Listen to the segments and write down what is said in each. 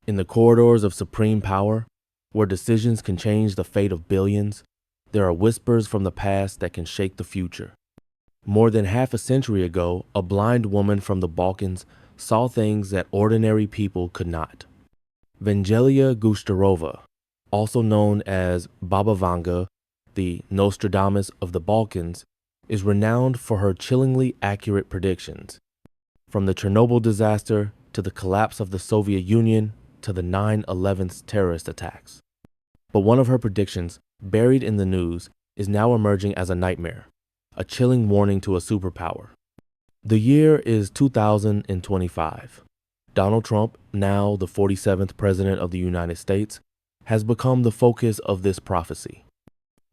In the corridors of supreme power, where decisions can change the fate of billions, there are whispers from the past that can shake the future. More than half a century ago, a blind woman from the Balkans saw things that ordinary people could not. Vangelia Gustarova, also known as Baba Vanga, the Nostradamus of the Balkans, is renowned for her chillingly accurate predictions. From the Chernobyl disaster to the collapse of the Soviet Union to the 9/11 terrorist attacks. But one of her predictions, buried in the news, is now emerging as a nightmare, a chilling warning to a superpower. The year is 2025. Donald Trump, now the 47th President of the United States, has become the focus of this prophecy.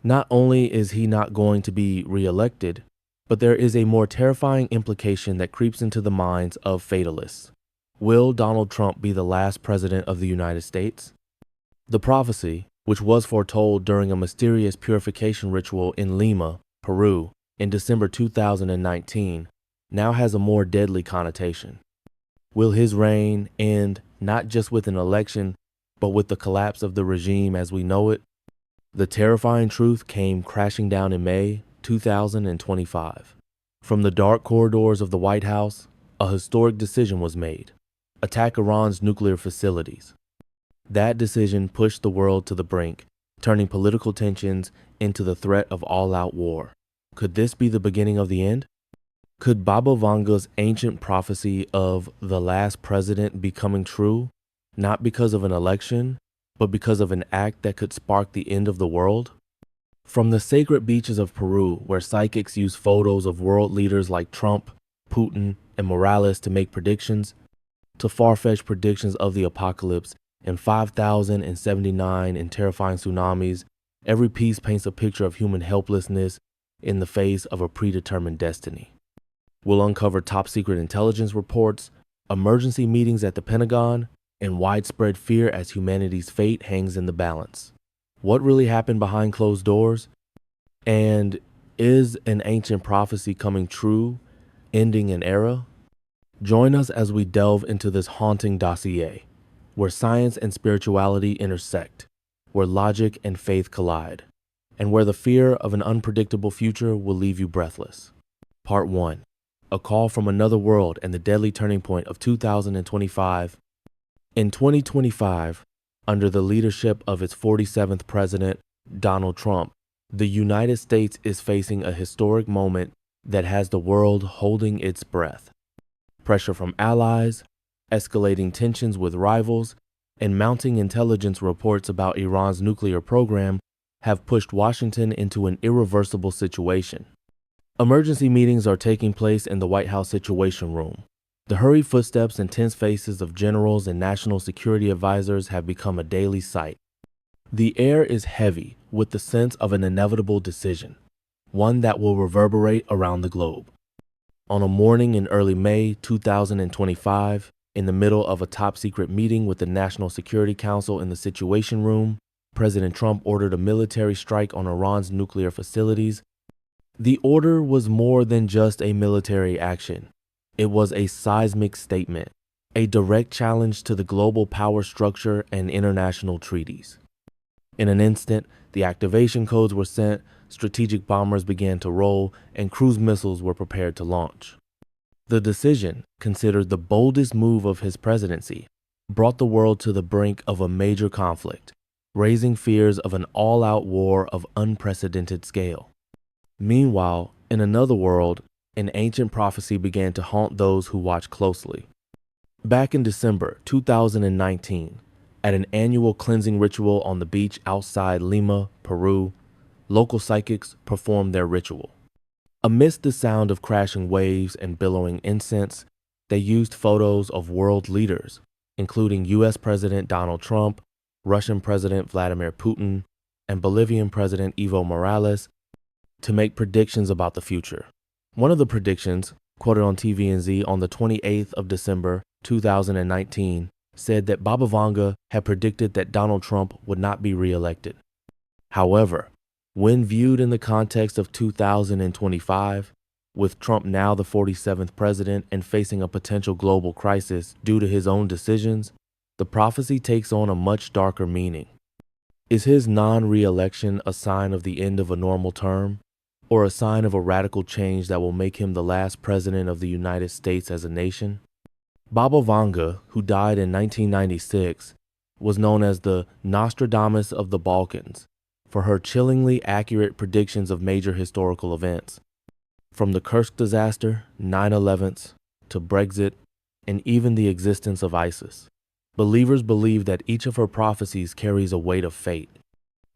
Not only is he not going to be reelected, but there is a more terrifying implication that creeps into the minds of fatalists. Will Donald Trump be the last president of the United States? The prophecy, which was foretold during a mysterious purification ritual in Lima, Peru, in December 2019, now has a more deadly connotation. Will his reign end not just with an election, but with the collapse of the regime as we know it? The terrifying truth came crashing down in May 2025. From the dark corridors of the White House, a historic decision was made: attack Iran's nuclear facilities. That decision pushed the world to the brink, turning political tensions into the threat of all-out war. Could this be the beginning of the end? Could Baba Vanga's ancient prophecy of the last president be coming true, not because of an election, but because of an act that could spark the end of the world? From the sacred beaches of Peru, where psychics use photos of world leaders like Trump, Putin, and Morales to make predictions, to far-fetched predictions of the apocalypse and 5,079 and terrifying tsunamis, every piece paints a picture of human helplessness in the face of a predetermined destiny. We'll uncover top-secret intelligence reports, emergency meetings at the Pentagon, and widespread fear as humanity's fate hangs in the balance. What really happened behind closed doors? And is an ancient prophecy coming true, ending an era? Join us as we delve into this haunting dossier, where science and spirituality intersect, where logic and faith collide, and where the fear of an unpredictable future will leave you breathless. Part 1. A call from another world and the deadly turning point of 2025. In 2025, under the leadership of its 47th president, Donald Trump, the United States is facing a historic moment that has the world holding its breath. Pressure from allies, escalating tensions with rivals, and mounting intelligence reports about Iran's nuclear program have pushed Washington into an irreversible situation. Emergency meetings are taking place in the White House Situation Room. The hurried footsteps and tense faces of generals and national security advisors have become a daily sight. The air is heavy with the sense of an inevitable decision, one that will reverberate around the globe. On a morning in early May 2025, in the middle of a top-secret meeting with the National Security Council in the Situation Room, President Trump ordered a military strike on Iran's nuclear facilities. The order was more than just a military action. It was a seismic statement, a direct challenge to the global power structure and international treaties. In an instant, the activation codes were sent, strategic bombers began to roll, and cruise missiles were prepared to launch. The decision, considered the boldest move of his presidency, brought the world to the brink of a major conflict, raising fears of an all-out war of unprecedented scale. Meanwhile, in another world, an ancient prophecy began to haunt those who watch closely. Back in December 2019, at an annual cleansing ritual on the beach outside Lima, Peru, local psychics performed their ritual. Amidst the sound of crashing waves and billowing incense, they used photos of world leaders, including U.S. President Donald Trump, Russian President Vladimir Putin, and Bolivian President Evo Morales, to make predictions about the future. One of the predictions, quoted on TVNZ on the 28th of December 2019, said that Baba Vanga had predicted that Donald Trump would not be reelected. However, when viewed in the context of 2025, with Trump now the 47th president and facing a potential global crisis due to his own decisions, the prophecy takes on a much darker meaning. Is his non-re-election a sign of the end of a normal term, or a sign of a radical change that will make him the last president of the United States as a nation? Baba Vanga, who died in 1996, was known as the Nostradamus of the Balkans for her chillingly accurate predictions of major historical events. From the Kursk disaster, 9/11s, to Brexit, and even the existence of ISIS. Believers believe that each of her prophecies carries a weight of fate.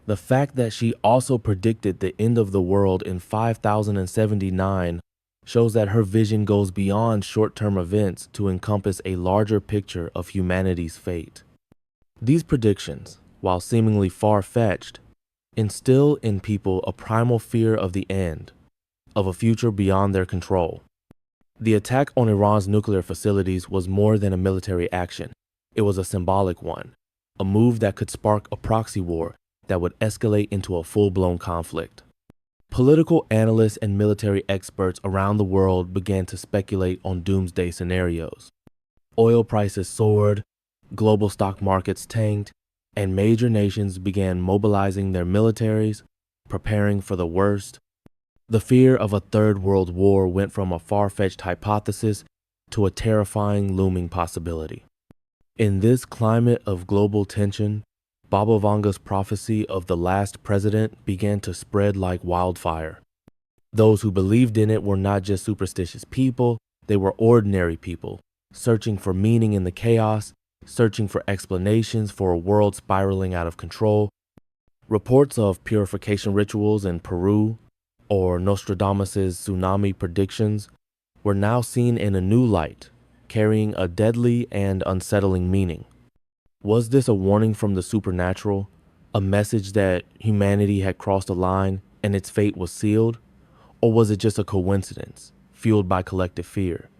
The fact that she also predicted the end of the world in 5079 shows that her vision goes beyond short-term events to encompass a larger picture of humanity's fate. These predictions, while seemingly far-fetched, instill in people a primal fear of the end, of a future beyond their control. The attack on Iran's nuclear facilities was more than a military action. It was a symbolic one, a move that could spark a proxy war that would escalate into a full-blown conflict. Political analysts and military experts around the world began to speculate on doomsday scenarios. Oil prices soared, global stock markets tanked, and major nations began mobilizing their militaries, preparing for the worst. The fear of a third world war went from a far-fetched hypothesis to a terrifying looming possibility. In this climate of global tension, Baba Vanga's prophecy of the last president began to spread like wildfire. Those who believed in it were not just superstitious people, they were ordinary people, searching for meaning in the chaos, searching for explanations for a world spiraling out of control. Reports of purification rituals in Peru, or Nostradamus's tsunami predictions, were now seen in a new light, carrying a deadly and unsettling meaning. Was this a warning from the supernatural, a message that humanity had crossed a line and its fate was sealed? Or was it just a coincidence, fueled by collective fear?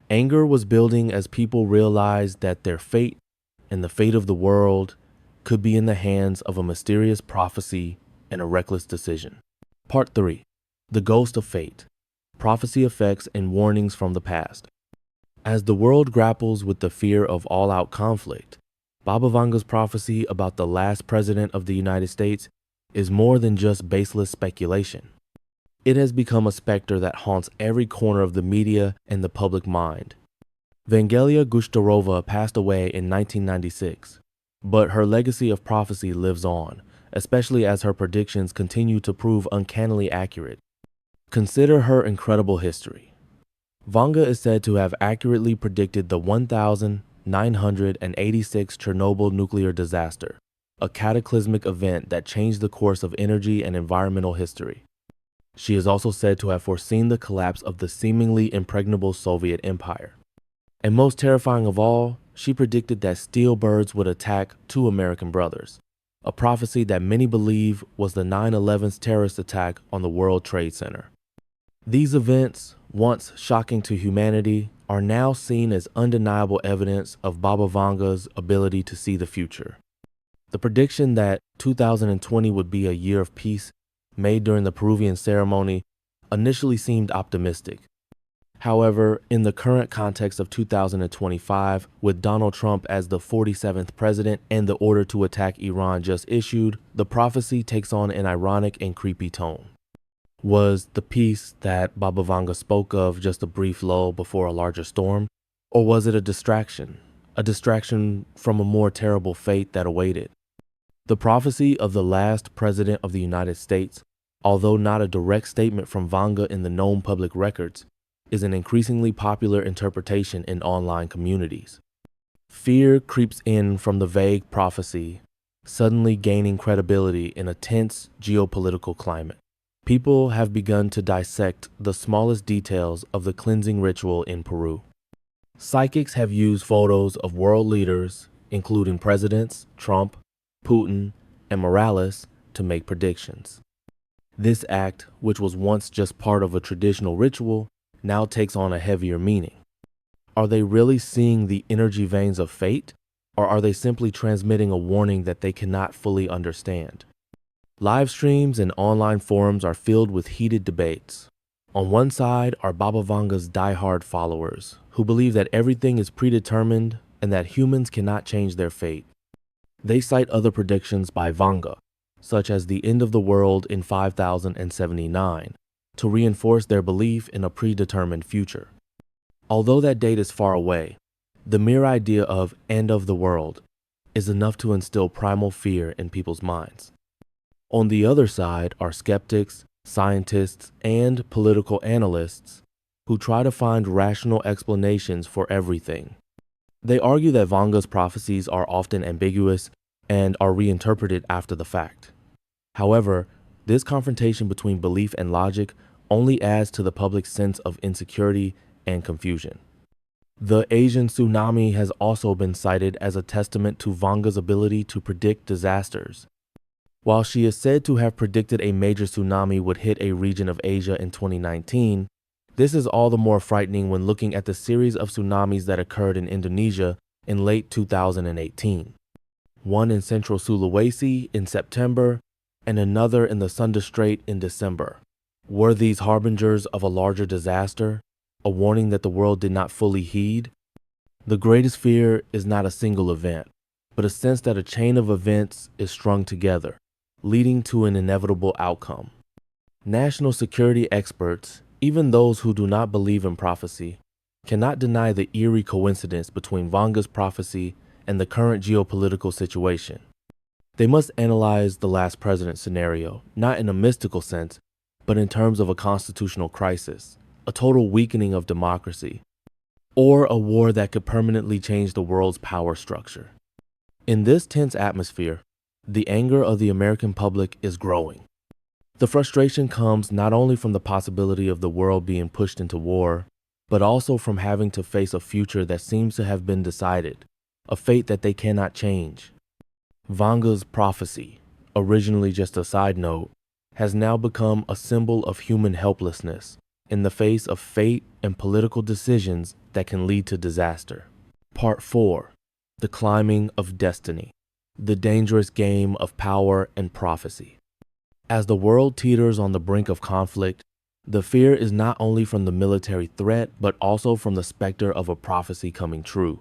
Anger was building as people realized that their fate and the fate of the world could be in the hands of a mysterious prophecy and a reckless decision. Part 3. The Ghost of Fate. Prophecy Effects and Warnings from the Past. As the world grapples with the fear of all-out conflict, Baba Vanga's prophecy about the last president of the United States is more than just baseless speculation. It has become a specter that haunts every corner of the media and the public mind. Vangelia Gushtarova passed away in 1996, but her legacy of prophecy lives on, especially as her predictions continue to prove uncannily accurate. Consider her incredible history. Vanga is said to have accurately predicted the 1986 Chernobyl nuclear disaster, a cataclysmic event that changed the course of energy and environmental history. She is also said to have foreseen the collapse of the seemingly impregnable Soviet Empire. And most terrifying of all, she predicted that steel birds would attack two American brothers, a prophecy that many believe was the 9/11's terrorist attack on the World Trade Center. These events, once shocking to humanity, are now seen as undeniable evidence of Baba Vanga's ability to see the future. The prediction that 2020 would be a year of peace, made during the Peruvian ceremony, initially seemed optimistic. However, in the current context of 2025, with Donald Trump as the 47th president and the order to attack Iran just issued, the prophecy takes on an ironic and creepy tone. Was the peace that Baba Vanga spoke of just a brief lull before a larger storm? Or was it a distraction from a more terrible fate that awaited? The prophecy of the last president of the United States, although not a direct statement from Vanga in the known public records, is an increasingly popular interpretation in online communities. Fear creeps in from the vague prophecy, suddenly gaining credibility in a tense geopolitical climate. People have begun to dissect the smallest details of the cleansing ritual in Peru. Psychics have used photos of world leaders, including presidents Trump, Putin, and Morales, to make predictions. This act, which was once just part of a traditional ritual, now takes on a heavier meaning. Are they really seeing the energy veins of fate, or are they simply transmitting a warning that they cannot fully understand? Live streams and online forums are filled with heated debates. On one side are Baba Vanga's diehard followers, who believe that everything is predetermined, and that humans cannot change their fate. They cite other predictions by Vanga, such as the end of the world in 5079, to reinforce their belief in a predetermined future. Although that date is far away, the mere idea of end of the world is enough to instill primal fear in people's minds. On the other side are skeptics, scientists, and political analysts who try to find rational explanations for everything. They argue that Vanga's prophecies are often ambiguous and are reinterpreted after the fact. However, this confrontation between belief and logic only adds to the public's sense of insecurity and confusion. The Asian tsunami has also been cited as a testament to Vanga's ability to predict disasters. While she is said to have predicted a major tsunami would hit a region of Asia in 2019, this is all the more frightening when looking at the series of tsunamis that occurred in Indonesia in late 2018. One in central Sulawesi in September and another in the Sunda Strait in December. Were these harbingers of a larger disaster, a warning that the world did not fully heed? The greatest fear is not a single event, but a sense that a chain of events is strung together, leading to an inevitable outcome. National security experts, even those who do not believe in prophecy, cannot deny the eerie coincidence between Vanga's prophecy and the current geopolitical situation. They must analyze the last president scenario, not in a mystical sense, but in terms of a constitutional crisis, a total weakening of democracy, or a war that could permanently change the world's power structure. In this tense atmosphere, the anger of the American public is growing. The frustration comes not only from the possibility of the world being pushed into war, but also from having to face a future that seems to have been decided, a fate that they cannot change. Vanga's prophecy, originally just a side note, has now become a symbol of human helplessness in the face of fate and political decisions that can lead to disaster. Part 4. The Climbing of Destiny. The dangerous game of power and prophecy. As the world teeters on the brink of conflict, the fear is not only from the military threat, but also from the specter of a prophecy coming true.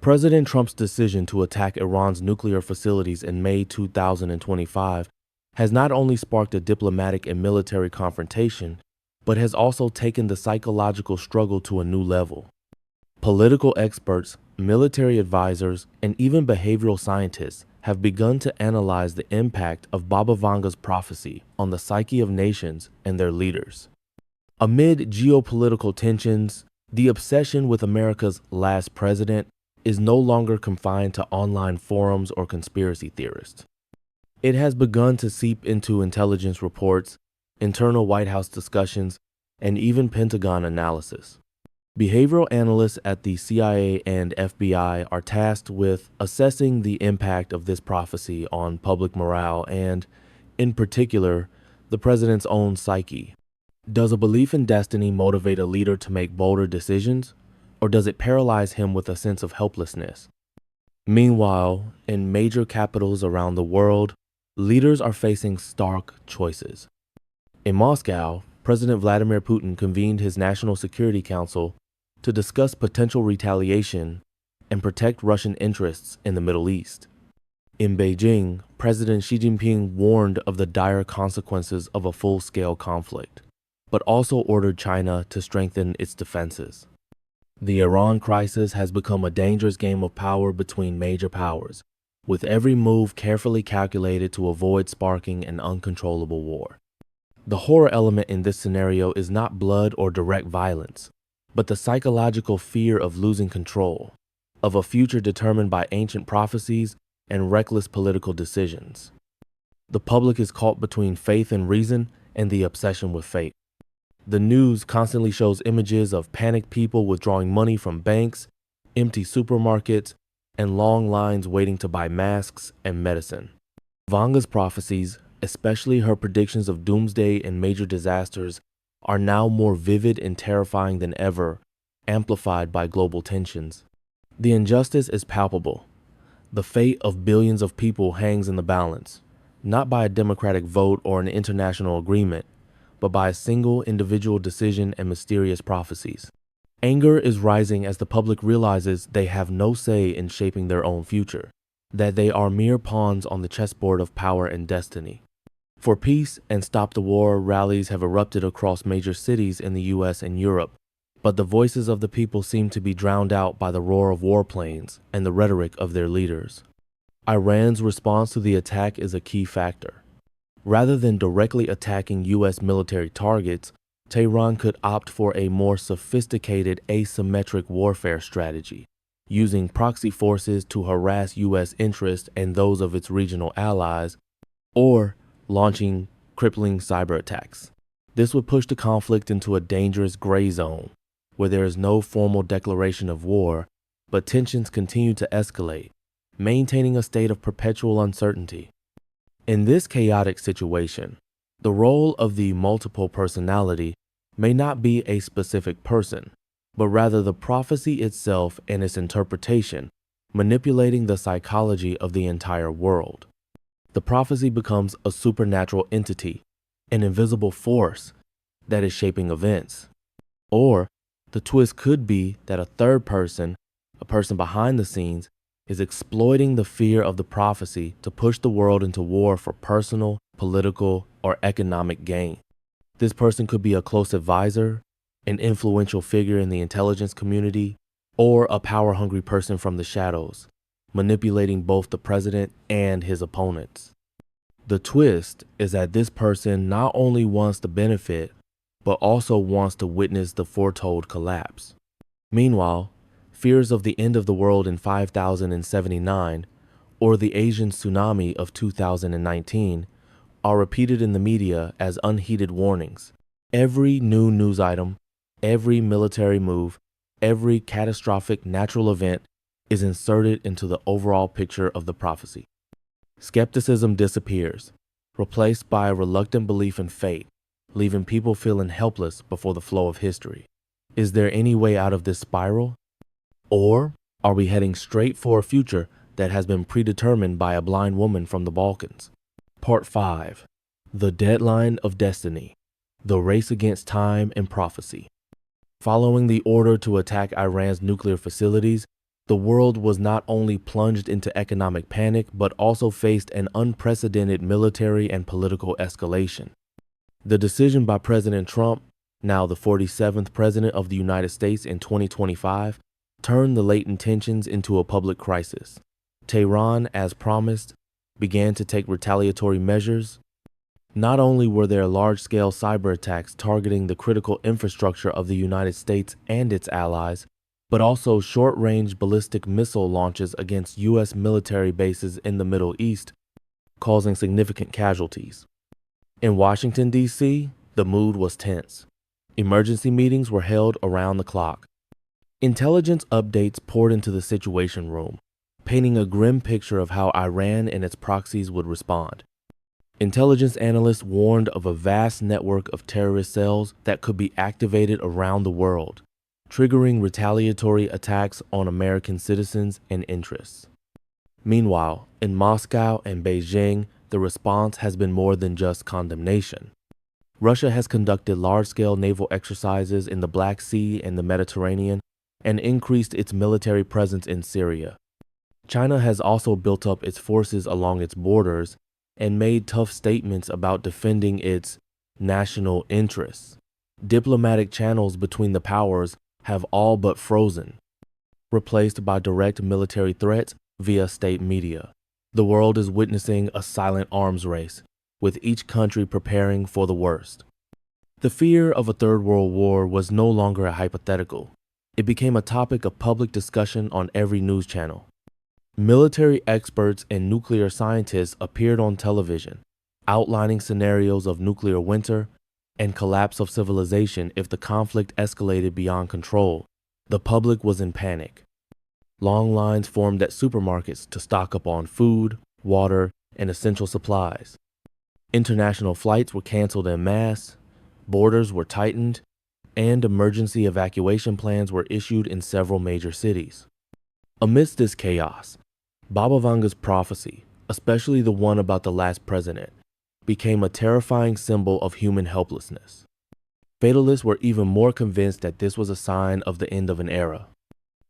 President Trump's decision to attack Iran's nuclear facilities in May 2025 has not only sparked a diplomatic and military confrontation, but has also taken the psychological struggle to a new level. Political experts, military advisors, and even behavioral scientists have begun to analyze the impact of Baba Vanga's prophecy on the psyche of nations and their leaders. Amid geopolitical tensions, the obsession with America's last president is no longer confined to online forums or conspiracy theorists. It has begun to seep into intelligence reports, internal White House discussions, and even Pentagon analysis. Behavioral analysts at the CIA and FBI are tasked with assessing the impact of this prophecy on public morale and, in particular, the president's own psyche. Does a belief in destiny motivate a leader to make bolder decisions, or does it paralyze him with a sense of helplessness? Meanwhile, in major capitals around the world, leaders are facing stark choices. In Moscow, President Vladimir Putin convened his National Security Council to discuss potential retaliation and protect Russian interests in the Middle East. In Beijing, President Xi Jinping warned of the dire consequences of a full-scale conflict, but also ordered China to strengthen its defenses. The Iran crisis has become a dangerous game of power between major powers, with every move carefully calculated to avoid sparking an uncontrollable war. The horror element in this scenario is not blood or direct violence, but the psychological fear of losing control, of a future determined by ancient prophecies and reckless political decisions. The public is caught between faith and reason and the obsession with fate. The news constantly shows images of panicked people withdrawing money from banks, empty supermarkets, and long lines waiting to buy masks and medicine. Vanga's prophecies, especially her predictions of doomsday and major disasters, are now more vivid and terrifying than ever, amplified by global tensions. The injustice is palpable. The fate of billions of people hangs in the balance, not by a democratic vote or an international agreement, but by a single individual decision and mysterious prophecies. Anger is rising as the public realizes they have no say in shaping their own future, that they are mere pawns on the chessboard of power and destiny. For peace and stop the war, rallies have erupted across major cities in the US and Europe, but the voices of the people seem to be drowned out by the roar of warplanes and the rhetoric of their leaders. Iran's response to the attack is a key factor. Rather than directly attacking US military targets, Tehran could opt for a more sophisticated asymmetric warfare strategy, using proxy forces to harass US interests and those of its regional allies, or launching crippling cyber attacks. This would push the conflict into a dangerous gray zone, where there is no formal declaration of war, but tensions continue to escalate, maintaining a state of perpetual uncertainty. In this chaotic situation, the role of the multiple personality may not be a specific person, but rather the prophecy itself and its interpretation, manipulating the psychology of the entire world. The prophecy becomes a supernatural entity, an invisible force that is shaping events. Or the twist could be that a third person, a person behind the scenes, is exploiting the fear of the prophecy to push the world into war for personal, political, or economic gain. This person could be a close advisor, an influential figure in the intelligence community, or a power-hungry person from the shadows, manipulating both the president and his opponents. The twist is that this person not only wants to benefit, but also wants to witness the foretold collapse. Meanwhile, fears of the end of the world in 5079 or the Asian tsunami of 2019 are repeated in the media as unheeded warnings. Every new news item, every military move, every catastrophic natural event is inserted into the overall picture of the prophecy. Skepticism disappears, replaced by a reluctant belief in fate, leaving people feeling helpless before the flow of history. Is there any way out of this spiral? Or are we heading straight for a future that has been predetermined by a blind woman from the Balkans? Part 5. The Deadline of Destiny. The Race Against Time and Prophecy. Following the order to attack Iran's nuclear facilities, the world was not only plunged into economic panic, but also faced an unprecedented military and political escalation. The decision by President Trump, now the 47th President of the United States in 2025, turned the latent tensions into a public crisis. Tehran, as promised, began to take retaliatory measures. Not only were there large-scale cyber attacks targeting the critical infrastructure of the United States and its allies, but also short-range ballistic missile launches against U.S. military bases in the Middle East, causing significant casualties. In Washington, D.C., the mood was tense. Emergency meetings were held around the clock. Intelligence updates poured into the Situation Room, painting a grim picture of how Iran and its proxies would respond. Intelligence analysts warned of a vast network of terrorist cells that could be activated around the world, triggering retaliatory attacks on American citizens and interests. Meanwhile, in Moscow and Beijing, the response has been more than just condemnation. Russia has conducted large-scale naval exercises in the Black Sea and the Mediterranean and increased its military presence in Syria. China has also built up its forces along its borders and made tough statements about defending its national interests. Diplomatic channels between the powers have all but frozen, replaced by direct military threats via state media. The world is witnessing a silent arms race, with each country preparing for the worst. The fear of a third world war was no longer a hypothetical. It became a topic of public discussion on every news channel. Military experts and nuclear scientists appeared on television, outlining scenarios of nuclear winter and collapse of civilization if the conflict escalated beyond control. The public was in panic. Long lines formed at supermarkets to stock up on food, water, and essential supplies. International flights were canceled en masse, borders were tightened, and emergency evacuation plans were issued in several major cities. Amidst this chaos, Baba Vanga's prophecy, especially the one about the last president, became a terrifying symbol of human helplessness. Fatalists were even more convinced that this was a sign of the end of an era.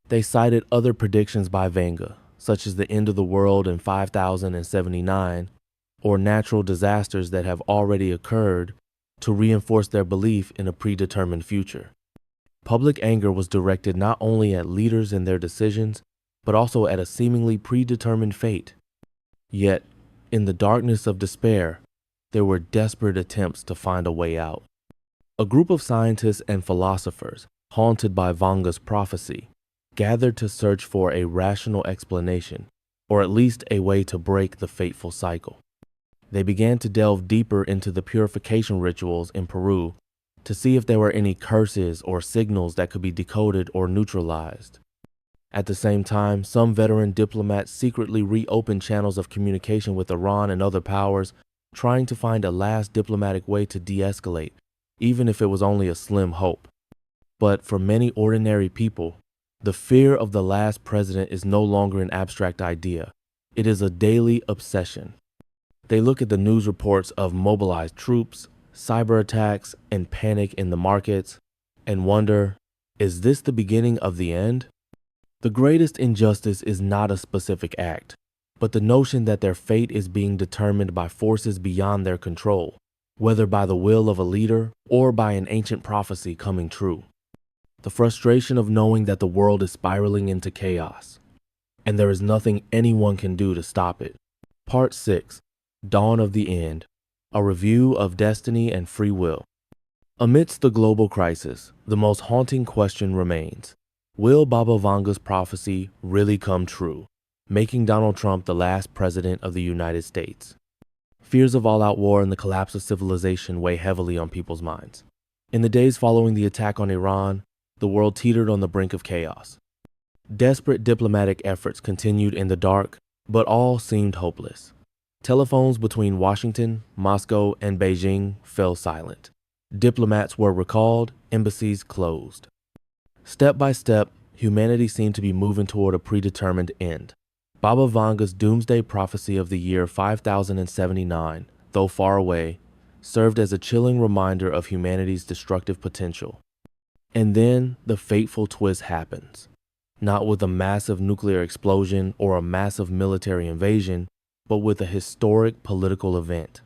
They cited other predictions by Vanga, such as the end of the world in 5079, or natural disasters that have already occurred, to reinforce their belief in a predetermined future. Public anger was directed not only at leaders and their decisions, but also at a seemingly predetermined fate. Yet, in the darkness of despair, there were desperate attempts to find a way out. A group of scientists and philosophers, haunted by Vanga's prophecy, gathered to search for a rational explanation, or at least a way to break the fateful cycle. They began to delve deeper into the purification rituals in Peru to see if there were any curses or signals that could be decoded or neutralized. At the same time, some veteran diplomats secretly reopened channels of communication with Iran and other powers, trying to find a last diplomatic way to de-escalate, even if it was only a slim hope. But for many ordinary people, the fear of the last president is no longer an abstract idea. It is a daily obsession. They look at the news reports of mobilized troops, cyber attacks, and panic in the markets, and wonder, is this the beginning of the end? The greatest injustice is not a specific act, but the notion that their fate is being determined by forces beyond their control, whether by the will of a leader or by an ancient prophecy coming true. The frustration of knowing that the world is spiraling into chaos, and there is nothing anyone can do to stop it. Part 6. Dawn of the End. A review of destiny and free will. Amidst the global crisis, the most haunting question remains: will Baba Vanga's prophecy really come true, making Donald Trump the last president of the United States? Fears of all-out war and the collapse of civilization weigh heavily on people's minds. In the days following the attack on Iran, the world teetered on the brink of chaos. Desperate diplomatic efforts continued in the dark, but all seemed hopeless. Telephones between Washington, Moscow, and Beijing fell silent. Diplomats were recalled, embassies closed. Step by step, humanity seemed to be moving toward a predetermined end. Baba Vanga's doomsday prophecy of the year 5079, though far away, served as a chilling reminder of humanity's destructive potential. And then the fateful twist happens. Not with a massive nuclear explosion or a massive military invasion, but with a historic political event.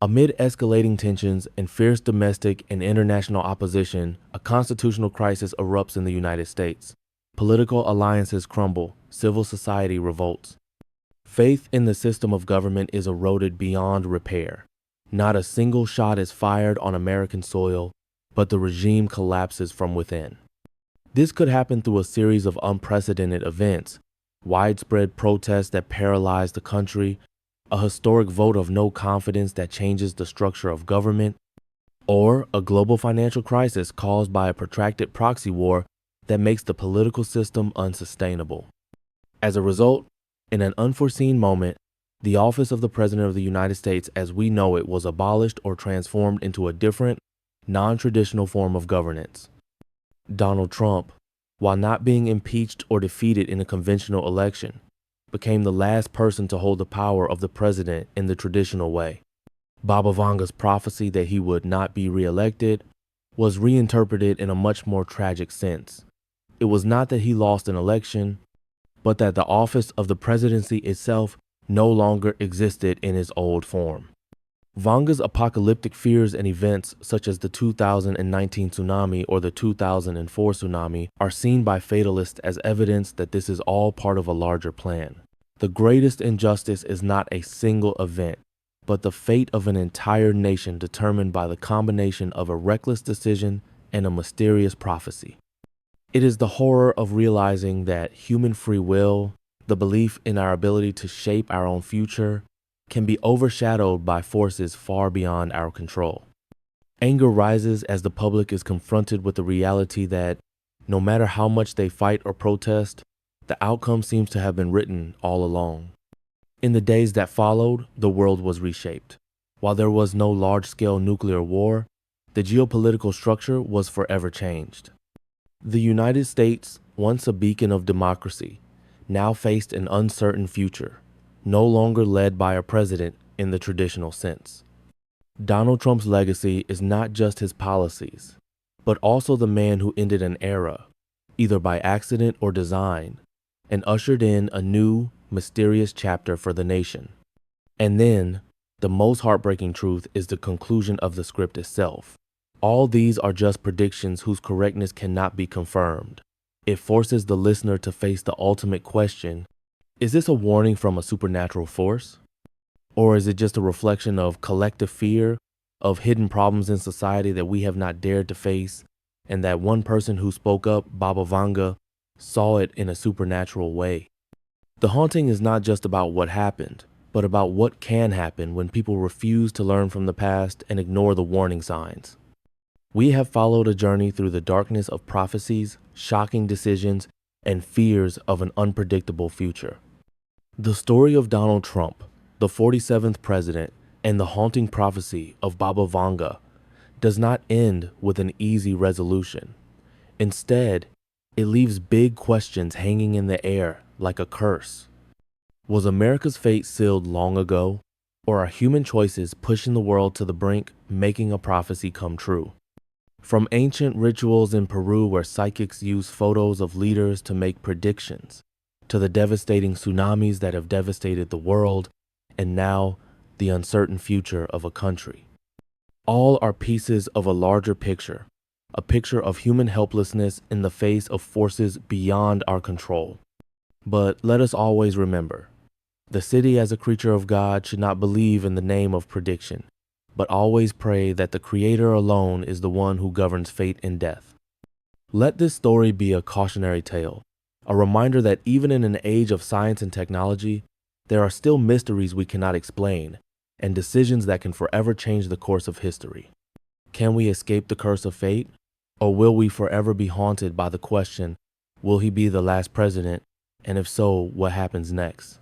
Amid escalating tensions and fierce domestic and international opposition, a constitutional crisis erupts in the United States. Political alliances crumble, civil society revolts. Faith in the system of government is eroded beyond repair. Not a single shot is fired on American soil, but the regime collapses from within. This could happen through a series of unprecedented events: widespread protests that paralyze the country, a historic vote of no confidence that changes the structure of government, or a global financial crisis caused by a protracted proxy war that makes the political system unsustainable. As a result, in an unforeseen moment, the office of the President of the United States as we know it was abolished or transformed into a different, non-traditional form of governance. Donald Trump, while not being impeached or defeated in a conventional election, became the last person to hold the power of the president in the traditional way. Baba Vanga's prophecy that he would not be reelected was reinterpreted in a much more tragic sense. It was not that he lost an election, but that the office of the presidency itself no longer existed in its old form. Vanga's apocalyptic fears and events such as the 2019 tsunami or the 2004 tsunami are seen by fatalists as evidence that this is all part of a larger plan. The greatest injustice is not a single event, but the fate of an entire nation determined by the combination of a reckless decision and a mysterious prophecy. It is the horror of realizing that human free will, the belief in our ability to shape our own future, can be overshadowed by forces far beyond our control. Anger rises as the public is confronted with the reality that, no matter how much they fight or protest, the outcome seems to have been written all along. In the days that followed, the world was reshaped. While there was no large-scale nuclear war, the geopolitical structure was forever changed. The United States, once a beacon of democracy, now faced an uncertain future, no longer led by a president in the traditional sense. Donald Trump's legacy is not just his policies, but also the man who ended an era, either by accident or design, and ushered in a new, mysterious chapter for the nation. And then, the most heartbreaking truth is the conclusion of the script itself. All these are just predictions whose correctness cannot be confirmed. It forces the listener to face the ultimate question: is this a warning from a supernatural force? Or is it just a reflection of collective fear, of hidden problems in society that we have not dared to face, and that one person who spoke up, Baba Vanga, saw it in a supernatural way? The haunting is not just about what happened, but about what can happen when people refuse to learn from the past and ignore the warning signs. We have followed a journey through the darkness of prophecies, shocking decisions, and fears of an unpredictable future. The story of Donald Trump, the 47th president, and the haunting prophecy of Baba Vanga does not end with an easy resolution. Instead, it leaves big questions hanging in the air like a curse. Was America's fate sealed long ago, or are human choices pushing the world to the brink, making a prophecy come true? From ancient rituals in Peru where psychics use photos of leaders to make predictions, to the devastating tsunamis that have devastated the world, and now the uncertain future of a country. All are pieces of a larger picture, a picture of human helplessness in the face of forces beyond our control. But let us always remember, the city as a creature of God should not believe in the name of prediction, but always pray that the Creator alone is the one who governs fate and death. Let this story be a cautionary tale, a reminder that even in an age of science and technology, there are still mysteries we cannot explain, and decisions that can forever change the course of history. Can we escape the curse of fate? Or will we forever be haunted by the question, will he be the last president? And if so, what happens next?